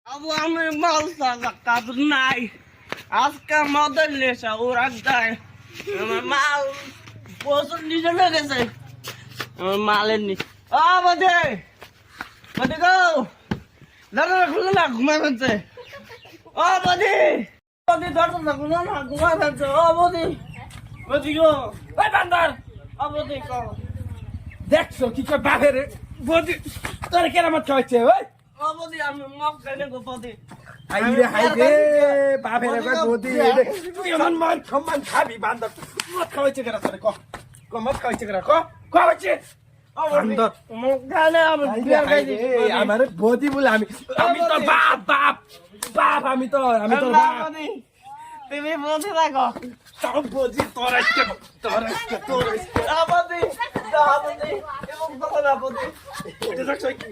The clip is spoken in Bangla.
আবু আমি মালসা কাজ নাই আজকে মদের নেশা ওর আড্ডায় আমার মাল প্রচুর নিজে হয়ে গেছে আমার মালের নি বদে বদে গো দাদা খুলে না ঘুমাই ফেলছে বদি বদি ধরতো না খুলে না ঘুমাই ফেলছে বদি বদি গো ওই বান্দর বদি কো দেখছো কি করে বাপের বদি তোর কেরামত খাওয়াচ্ছে ওই বদি আমি মগ খাইলে গো বদি হাইরে বাপের একবার বদি তুই এমন মান সম্মান খাবি বান্দর মদ খাওয়াচ্ছে কেরা তোরে ক মদ খাওয়াচ্ছে কেরা খাওয়াচ্ছে বান্দর মগ খাইলে আমি বিয়ার খাইছি আমার বদি বলে আমি তো বাপ আমি তোর বাপ তুমি বলতে থাকো সব বদি তোর আজকে বদি বদি এবং তখন বদি দেখছো কি